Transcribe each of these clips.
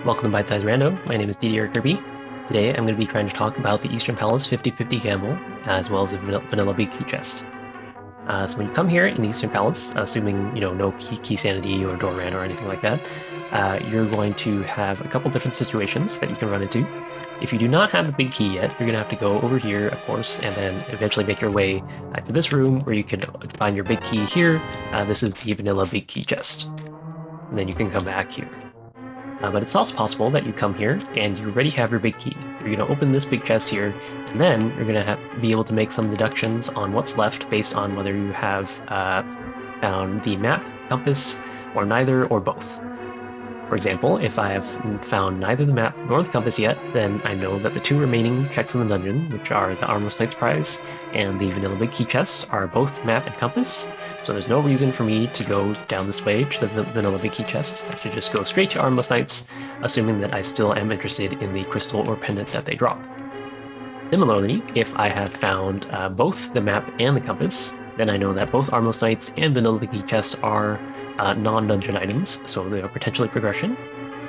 Welcome to Bite Size Rando. My name is DDR Kirby. Today I'm going to be trying to talk about the Eastern Palace 50-50 gamble, as well as the vanilla big key chest. So when you come here in the Eastern Palace, assuming no key sanity or Doran or anything like that, you're going to have a couple different situations that you can run into. If you do not have the big key yet, you're going to have to go over here, of course, and then eventually make your way to this room where you can find your big key here. This is the vanilla big key chest. And then you can come back here. But it's also possible that you come here and you already have your big key. So you're going to open this big chest here, and then you're going to be able to make some deductions on what's left based on whether you have found the map, compass, or neither, or both. For example, if I have found neither the map nor the compass yet, then I know that the two remaining checks in the dungeon, which are the Armless Knight's Prize and the Vanilla Big Key Chest, are both map and compass. So there's no reason for me to go down this way to the Vanilla Big Key Chest. I should just go straight to Armless Knights, assuming that I still am interested in the crystal or pendant that they drop. Similarly, if I have found both the map and the compass, then I know that both Armless Knights and Vanilla Big Key Chest are non-dungeon items, so they are potentially progression.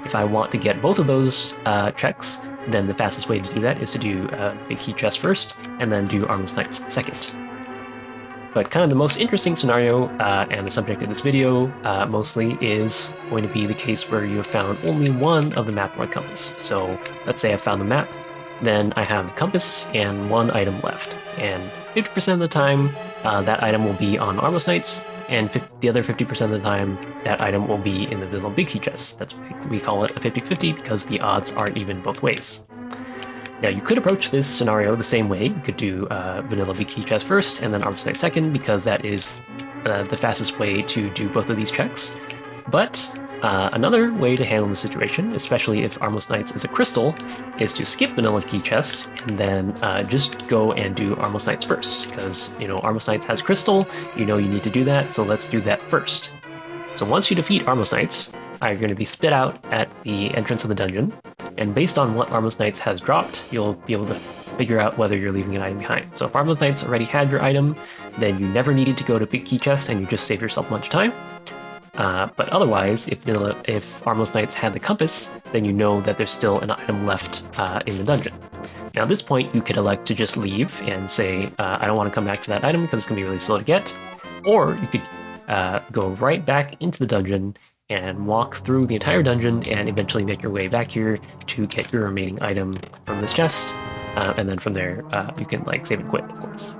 If I want to get both of those checks, then the fastest way to do that is to do Big Key Chest first, and then do Armless Knights second. But kind of the most interesting scenario, and the subject of this video mostly, is going to be the case where you have found only one of the map or compass. So let's say I found the map, then I have the compass and one item left. And 50% of the time, that item will be on Armless Knights, and the other 50% of the time, that item will be in the Vanilla Big Key Chest. That's why we call it a 50-50, because the odds are even both ways. Now, you could approach this scenario the same way. You could do Vanilla Big Key Chest first, and then Armless Knight second, because that is the fastest way to do both of these checks. But another way to handle the situation, especially if Armless Knights is a crystal, is to skip Vanilla Key Chest and then just go and do Armless Knights first, because Armless Knights has crystal, you need to do that, so let's do that first. So once you defeat Armless Knights, you're going to be spit out at the entrance of the dungeon, and based on what Armless Knights has dropped, you'll be able to figure out whether you're leaving an item behind. So if Armless Knights already had your item, then you never needed to go to Big Key Chest and you just save yourself a bunch of time. But otherwise, if Armless Knights had the compass, then you know that there's still an item left in the dungeon. Now at this point, you could elect to just leave and say, I don't want to come back for that item because it's going to be really slow to get. Or you could go right back into the dungeon and walk through the entire dungeon and eventually make your way back here to get your remaining item from this chest. And then from there, you can save and quit, of course.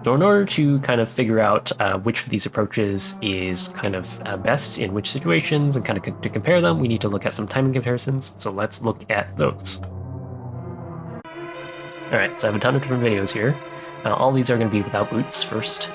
So in order to kind of figure out which of these approaches is kind of best in which situations and kind of to compare them, we need to look at some timing comparisons. So let's look at those. All right, so I have a ton of different videos here. All these are going to be without boots first.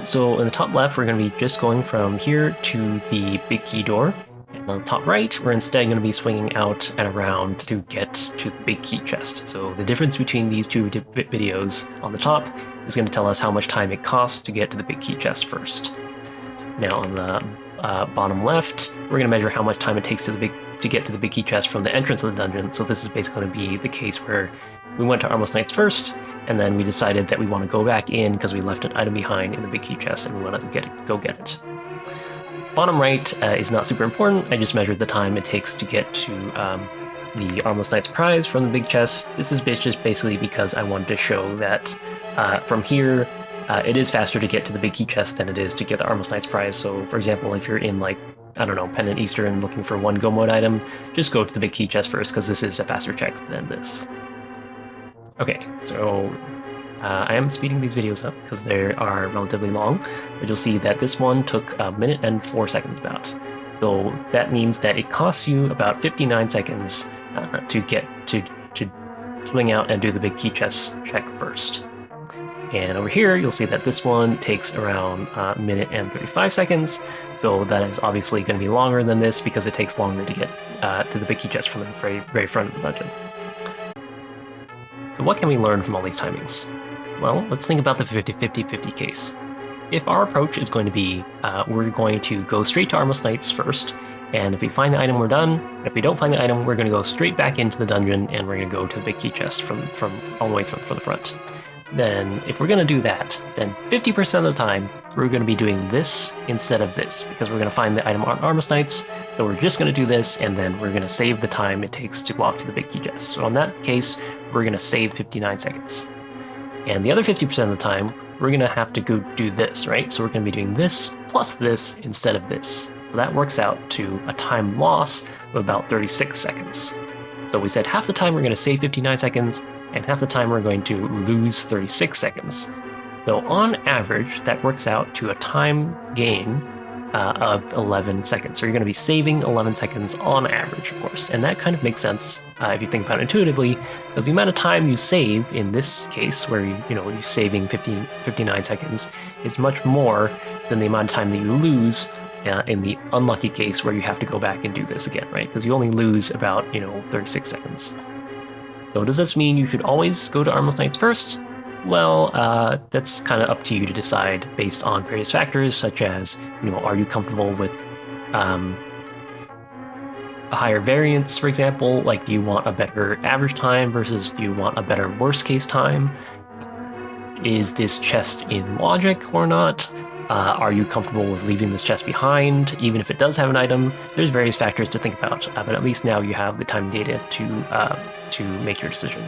So in the top left, we're going to be just going from here to the big key door. And on the top right, we're instead going to be swinging out and around to get to the big key chest. So the difference between these two videos on the top is going to tell us how much time it costs to get to the big key chest first. Now on the bottom left, we're going to measure how much time it takes to get to the big key chest from the entrance of the dungeon. So this is basically going to be the case where we went to Armless Knights first, and then we decided that we want to go back in because we left an item behind in the big key chest and we want to go get it. Bottom right is not super important. I just measured the time it takes to get to the Armless Knight's Prize from the big chest. This is just basically because I wanted to show that from here, it is faster to get to the big key chest than it is to get the Armless Knight's Prize. So for example, if you're in I don't know, Pendant Eastern looking for one go mode item, just go to the big key chest first because this is a faster check than this. Okay, so I am speeding these videos up because they are relatively long, but you'll see that this one took 1 minute and 4 seconds about. So that means that it costs you about 59 seconds to get to swing out and do the big key chest check first. And over here, you'll see that this one takes around 1 minute and 35 seconds. So that is obviously going to be longer than this because it takes longer to get to the big key chest from the very front of the dungeon. So what can we learn from all these timings? Well, let's think about the 50-50-50 case. If our approach is going to be, we're going to go straight to Armless Knights first, and if we find the item, we're done. If we don't find the item, we're going to go straight back into the dungeon, and we're going to go to the big key chest from all the way from the front. Then, if we're going to do that, then 50% of the time, we're going to be doing this instead of this, because we're going to find the item on Armless Knights, So we're just going to do this, and then we're going to save the time it takes to walk to the big key chest. So in that case, we're going to save 59 seconds. And the other 50% of the time, we're going to have to go do this, right? So we're going to be doing this plus this instead of this. So that works out to a time loss of about 36 seconds. So we said half the time we're going to save 59 seconds, and half the time we're going to lose 36 seconds. So on average, that works out to a time gain of 11 seconds. So you're going to be saving 11 seconds on average, of course. And that kind of makes sense if you think about it intuitively, because the amount of time you save in this case, where you're saving 59 seconds, is much more than the amount of time that you lose in the unlucky case where you have to go back and do this again, right? Because you only lose about 36 seconds. So does this mean you should always go to Armless Knights first? Well, that's kind of up to you to decide based on various factors, such as, are you comfortable with a higher variance, for example? Like, do you want a better average time versus do you want a better worst case time? Is this chest in logic or not? Are you comfortable with leaving this chest behind, even if it does have an item? There's various factors to think about, but at least now you have the time data to make your decision.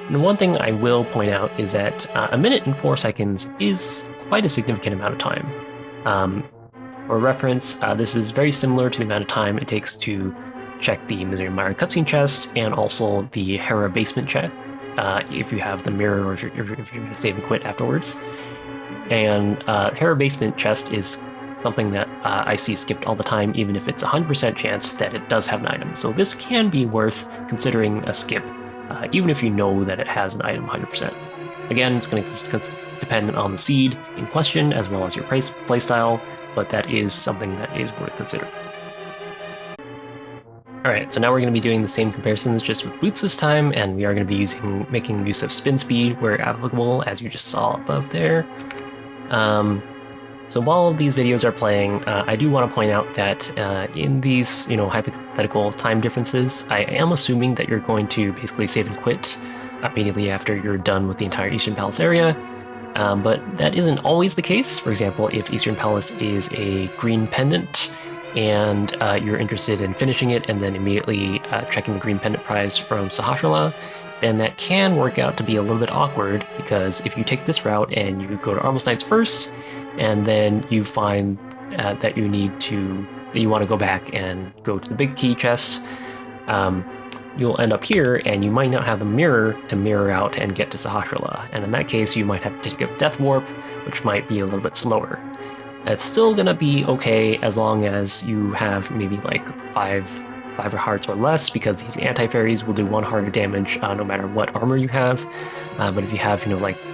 And one thing I will point out is that a minute and 4 seconds is quite a significant amount of time. For reference, this is very similar to the amount of time it takes to check the Misery Mire cutscene chest and also the Hera basement check if you have the mirror or if you're going to save and quit afterwards. And Hera basement chest is something that I see skipped all the time, even if it's 100% chance that it does have an item. So this can be worth considering a skip, even if you know that it has an item 100%. Again, it's going to depend on the seed in question as well as your playstyle, but that is something that is worth considering. Alright, so now we're going to be doing the same comparisons just with boots this time, and we are going to be making use of spin speed where applicable, as you just saw above there. So while these videos are playing, I do want to point out that in these, hypothetical time differences, I am assuming that you're going to basically save and quit immediately after you're done with the entire Eastern Palace area. But that isn't always the case. For example, if Eastern Palace is a green pendant and you're interested in finishing it and then immediately checking the green pendant prize from Sahasrahla, then that can work out to be a little bit awkward, because if you take this route and you go to Armless Knights first, and then you find that you want to go back and go to the big key chest, you'll end up here and you might not have the mirror to mirror out and get to Sahasrahla. And in that case, you might have to take a Death Warp, which might be a little bit slower. It's still gonna be okay as long as you have maybe like five hearts or less, because these anti-fairies will do 1 heart of damage no matter what armor you have. But if you have,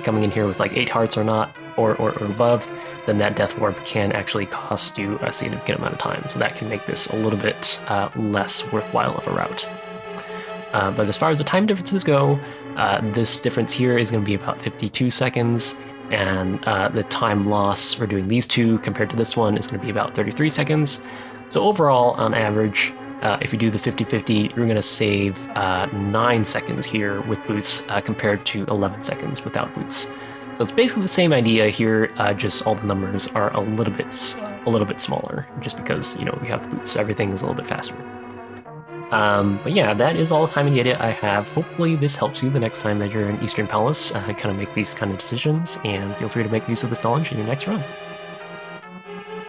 coming in here with like 8 hearts or not, or above, then that Death Warp can actually cost you a significant amount of time. So that can make this a little bit less worthwhile of a route. But as far as the time differences go, this difference here is going to be about 52 seconds, and the time loss for doing these two compared to this one is going to be about 33 seconds. So overall, on average, if you do the 50-50, you're going to save 9 seconds here with boots compared to 11 seconds without boots. So it's basically the same idea here, just all the numbers are a little bit smaller, just because you have the boots, so everything is a little bit faster. But yeah, that is all the time and data I have. Hopefully this helps you the next time that you're in Eastern Palace, kind of make these kind of decisions, and feel free to make use of this knowledge in your next run.